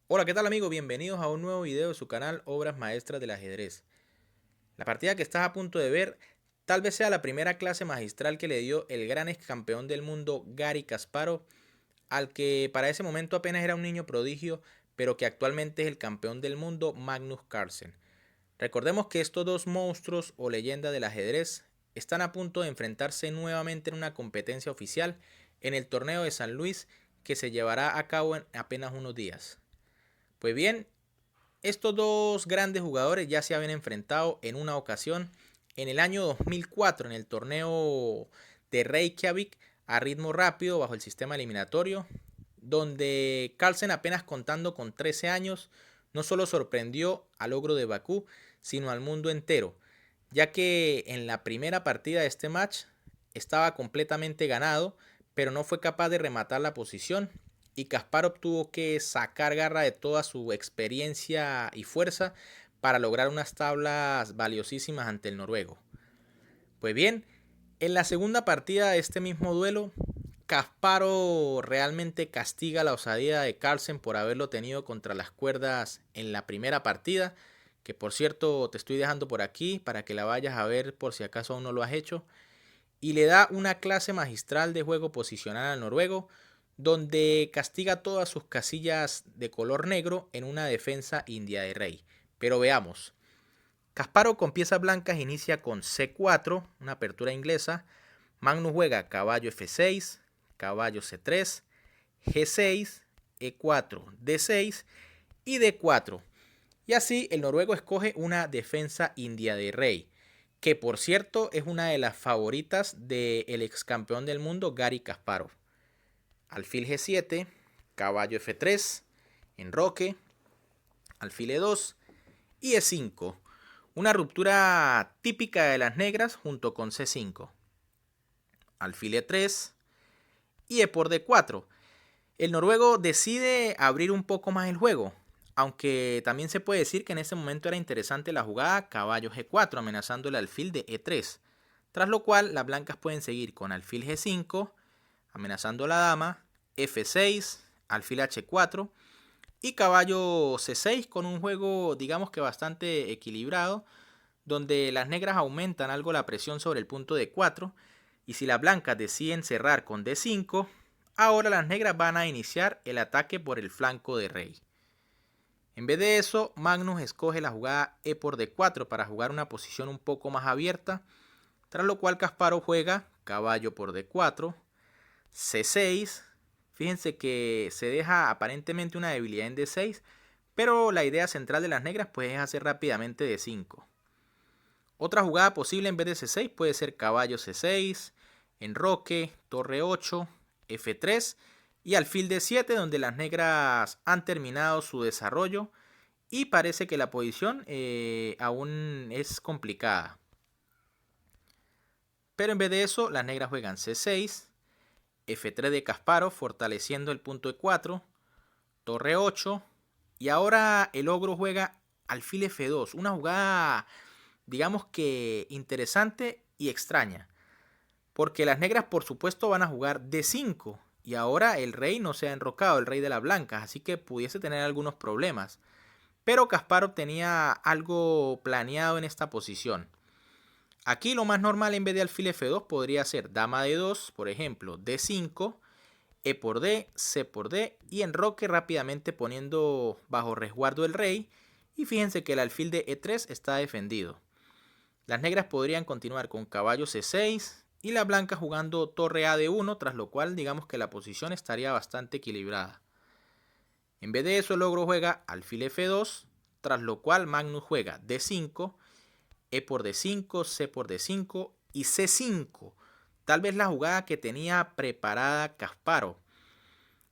Hola, ¿qué tal amigo? Bienvenidos a un nuevo video de su canal Obras Maestras del Ajedrez. La partida que estás a punto de ver tal vez sea la primera clase magistral que le dio el gran ex campeón del mundo Garry Kasparov, al que para ese momento apenas era un niño prodigio, pero que actualmente es el campeón del mundo Magnus Carlsen. Recordemos que estos dos monstruos o leyendas del ajedrez están a punto de enfrentarse nuevamente en una competencia oficial en el torneo de San Luis que se llevará a cabo en apenas unos días. Pues bien, estos dos grandes jugadores ya se habían enfrentado en una ocasión en el año 2004 en el torneo de Reykjavik a ritmo rápido bajo el sistema eliminatorio, donde Carlsen apenas contando con 13 años no solo sorprendió al ogro de Bakú, sino al mundo entero, ya que en la primera partida de este match estaba completamente ganado, pero no fue capaz de rematar la posición y Kasparov tuvo que sacar garra de toda su experiencia y fuerza para lograr unas tablas valiosísimas ante el noruego. Pues bien, en la segunda partida de este mismo duelo, Kasparov realmente castiga la osadía de Carlsen por haberlo tenido contra las cuerdas en la primera partida, que por cierto te estoy dejando por aquí para que la vayas a ver por si acaso aún no lo has hecho, y le da una clase magistral de juego posicional al noruego, donde castiga todas sus casillas de color negro en una defensa india de rey. Pero veamos. Kasparov con piezas blancas inicia con C4, una apertura inglesa. Magnus juega caballo F6, caballo C3, G6, E4, D6 y D4. Y así el noruego escoge una defensa india de rey, que por cierto es una de las favoritas del ex campeón del mundo Garry Kasparov. Alfil G7, caballo F3, enroque, alfil E2 y E5. Una ruptura típica de las negras junto con C5. Alfil E3 y E por D4. El noruego decide abrir un poco más el juego, aunque también se puede decir que en ese momento era interesante la jugada caballo G4 amenazando el alfil de E3, tras lo cual las blancas pueden seguir con alfil G5 amenazando a la dama, F6, alfil H4 y caballo C6 con un juego digamos que bastante equilibrado, donde las negras aumentan algo la presión sobre el punto D4 y si las blancas deciden cerrar con D5, ahora las negras van a iniciar el ataque por el flanco de rey. En vez de eso, Magnus escoge la jugada E por D4 para jugar una posición un poco más abierta, tras lo cual Kasparov juega caballo por D4, C6. Fíjense que se deja aparentemente una debilidad en D6, pero la idea central de las negras pues es hacer rápidamente D5. Otra jugada posible en vez de C6 puede ser caballo C6, enroque, torre 8, F3 y alfil D7, donde las negras han terminado su desarrollo y parece que la posición aún es complicada. Pero en vez de eso, las negras juegan C6, F3 de Kasparov, fortaleciendo el punto E4, torre 8 y ahora el ogro juega alfil F2, una jugada digamos que interesante y extraña. Porque las negras por supuesto van a jugar D5 y ahora el rey no se ha enrocado, el rey de las blancas, así que pudiese tener algunos problemas. Pero Kasparov tenía algo planeado en esta posición. Aquí lo más normal en vez de alfil F2 podría ser dama D2, por ejemplo D5, E por D, C por D y enroque rápidamente poniendo bajo resguardo el rey. Y fíjense que el alfil de E3 está defendido. Las negras podrían continuar con caballo C6 y las blancas jugando torre A de 1, tras lo cual digamos que la posición estaría bastante equilibrada. En vez de eso el ogro juega alfil F2, tras lo cual Magnus juega D5, E por D5, C por D5 y C5. Tal vez la jugada que tenía preparada Kasparov.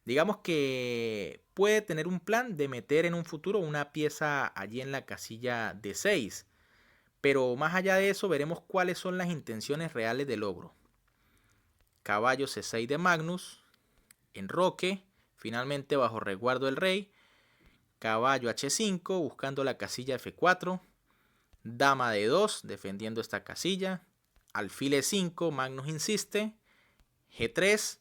Digamos que puede tener un plan de meter en un futuro una pieza allí en la casilla D6. Pero más allá de eso veremos cuáles son las intenciones reales del ogro. Caballo C6 de Magnus, enroque, finalmente bajo resguardo del rey. Caballo H5 buscando la casilla F4. Dama D2 defendiendo esta casilla. Alfil E5, Magnus insiste. G3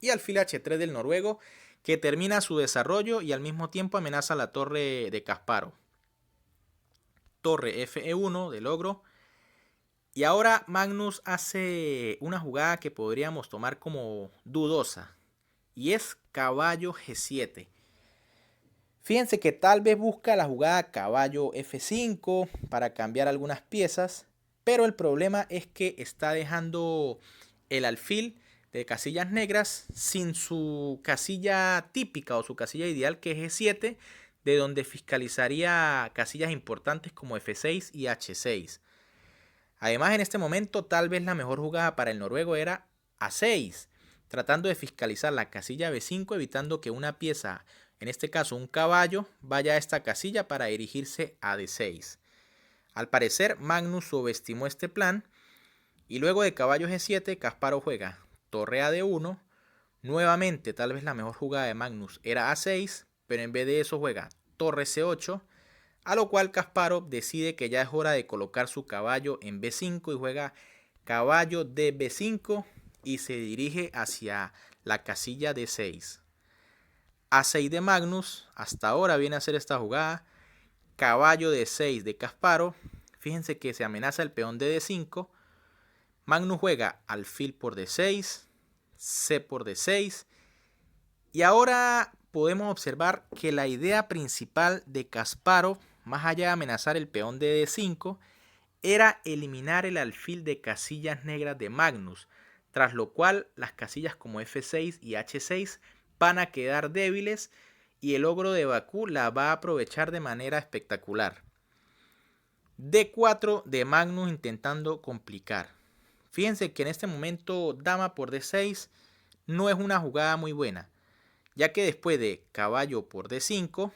y alfil H3 del noruego, que termina su desarrollo y al mismo tiempo amenaza la torre de Kasparov. Torre Fe1 de logro. Y ahora Magnus hace una jugada que podríamos tomar como dudosa. Y es caballo G7. Fíjense que tal vez busca la jugada caballo F5 para cambiar algunas piezas. Pero el problema es que está dejando el alfil de casillas negras sin su casilla típica o su casilla ideal, que es G7, de donde fiscalizaría casillas importantes como F6 y H6. Además, en este momento tal vez la mejor jugada para el noruego era A6, tratando de fiscalizar la casilla B5, evitando que una pieza, en este caso un caballo, vaya a esta casilla para dirigirse a D6. Al parecer Magnus subestimó este plan y luego de caballo G7 Kasparov juega torre a D1. Nuevamente tal vez la mejor jugada de Magnus era A6, pero en vez de eso juega torre C8, a lo cual Kasparov decide que ya es hora de colocar su caballo en B5 y juega caballo de B5 y se dirige hacia la casilla D6. A6 de Magnus, hasta ahora viene a hacer esta jugada. Caballo D6 de Kasparov. Fíjense que se amenaza el peón de D5. Magnus juega alfil por D6, C por D6. Y ahora podemos observar que la idea principal de Kasparov, más allá de amenazar el peón de D5, era eliminar el alfil de casillas negras de Magnus, tras lo cual las casillas como F6 y H6 van a quedar débiles y el ogro de Bakú la va a aprovechar de manera espectacular. D4 de Magnus intentando complicar. Fíjense que en este momento dama por D6 no es una jugada muy buena, ya que después de caballo por D5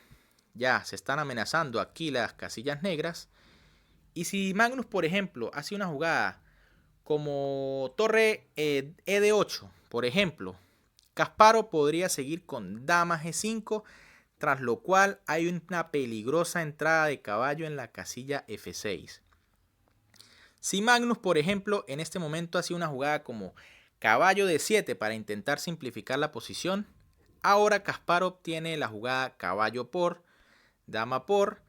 ya se están amenazando aquí las casillas negras. Y si Magnus, por ejemplo, hace una jugada como torre ED8, por ejemplo, Kasparov podría seguir con dama G5, tras lo cual hay una peligrosa entrada de caballo en la casilla F6. Si Magnus, por ejemplo, en este momento hace una jugada como caballo D7 para intentar simplificar la posición, ahora Kasparov tiene la jugada caballo por, dama por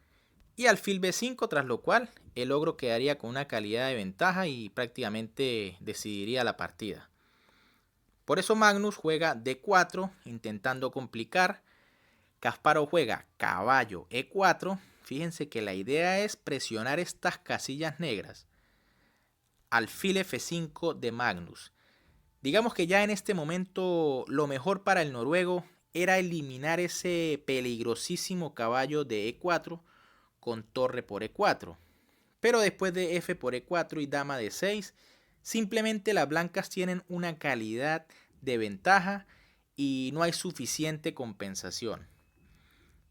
y alfil B5, tras lo cual el ogro quedaría con una calidad de ventaja y prácticamente decidiría la partida. Por eso Magnus juega D4 intentando complicar. Kasparov juega caballo E4. Fíjense que la idea es presionar estas casillas negras. Alfil F5 de Magnus. Digamos que ya en este momento lo mejor para el noruego era eliminar ese peligrosísimo caballo de E4 con torre por E4. Pero después de F por E4 y dama D6, simplemente las blancas tienen una calidad de ventaja y no hay suficiente compensación.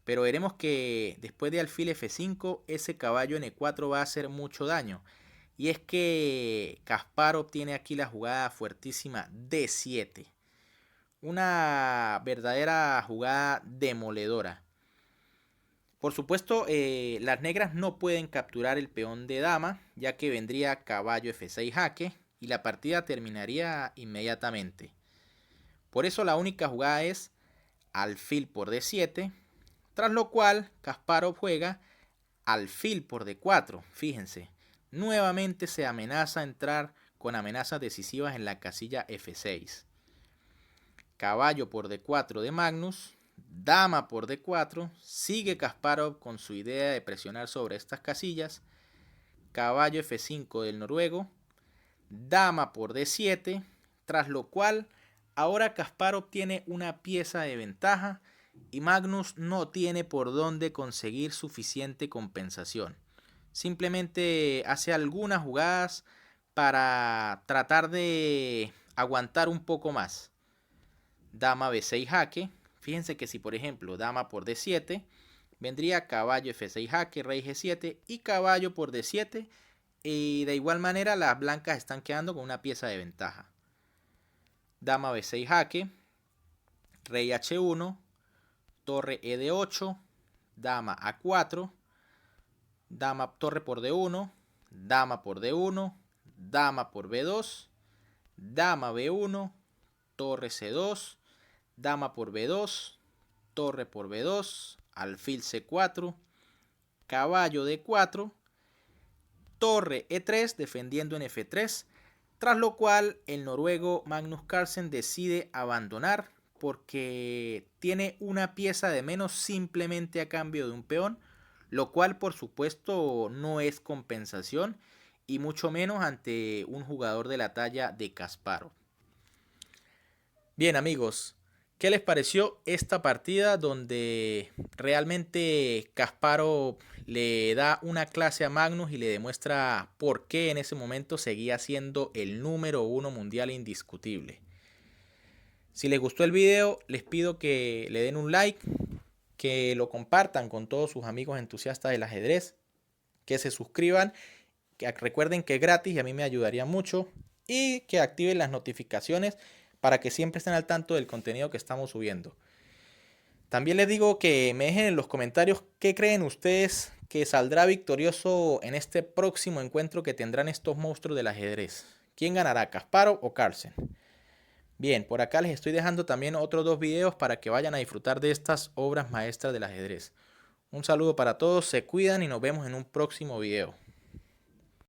Pero veremos que después de alfil F5, ese caballo en E4 va a hacer mucho daño. Y es que Kasparov tiene aquí la jugada fuertísima D7. Una verdadera jugada demoledora. Por supuesto, las negras no pueden capturar el peón de dama, ya que vendría caballo F6 jaque y la partida terminaría inmediatamente. Por eso la única jugada es alfil por D7, tras lo cual Kasparov juega alfil por D4. Fíjense, nuevamente se amenaza a entrar con amenazas decisivas en la casilla F6. Caballo por D4 de Magnus. Dama por D4, sigue Kasparov con su idea de presionar sobre estas casillas. Caballo F5 del noruego. Dama por D7, tras lo cual ahora Kasparov tiene una pieza de ventaja y Magnus no tiene por dónde conseguir suficiente compensación. Simplemente hace algunas jugadas para tratar de aguantar un poco más. Dama B6 jaque. Fíjense que si por ejemplo dama por D7, vendría caballo F6 jaque, rey G7 y caballo por D7. Y de igual manera las blancas están quedando con una pieza de ventaja. Dama B6 jaque, rey H1, torre ED8, dama A4, dama torre por D1, dama por D1, dama por B2, dama B1, torre C2, dama por B2, torre por B2, alfil C4, caballo D4, torre E3 defendiendo en F3, tras lo cual el noruego Magnus Carlsen decide abandonar porque tiene una pieza de menos simplemente a cambio de un peón, lo cual por supuesto no es compensación y mucho menos ante un jugador de la talla de Kasparov. Bien amigos, ¿qué les pareció esta partida donde realmente Kasparov le da una clase a Magnus y le demuestra por qué en ese momento seguía siendo el número 1 mundial indiscutible? Si les gustó el video, les pido que le den un like, que lo compartan con todos sus amigos entusiastas del ajedrez, que se suscriban, que recuerden que es gratis y a mí me ayudaría mucho, y que activen las notificaciones para que siempre estén al tanto del contenido que estamos subiendo. También les digo que me dejen en los comentarios qué creen ustedes que saldrá victorioso en este próximo encuentro que tendrán estos monstruos del ajedrez. ¿Quién ganará, Kasparov o Carlsen? Bien, por acá les estoy dejando también otros 2 videos para que vayan a disfrutar de estas obras maestras del ajedrez. Un saludo para todos, se cuidan y nos vemos en un próximo video.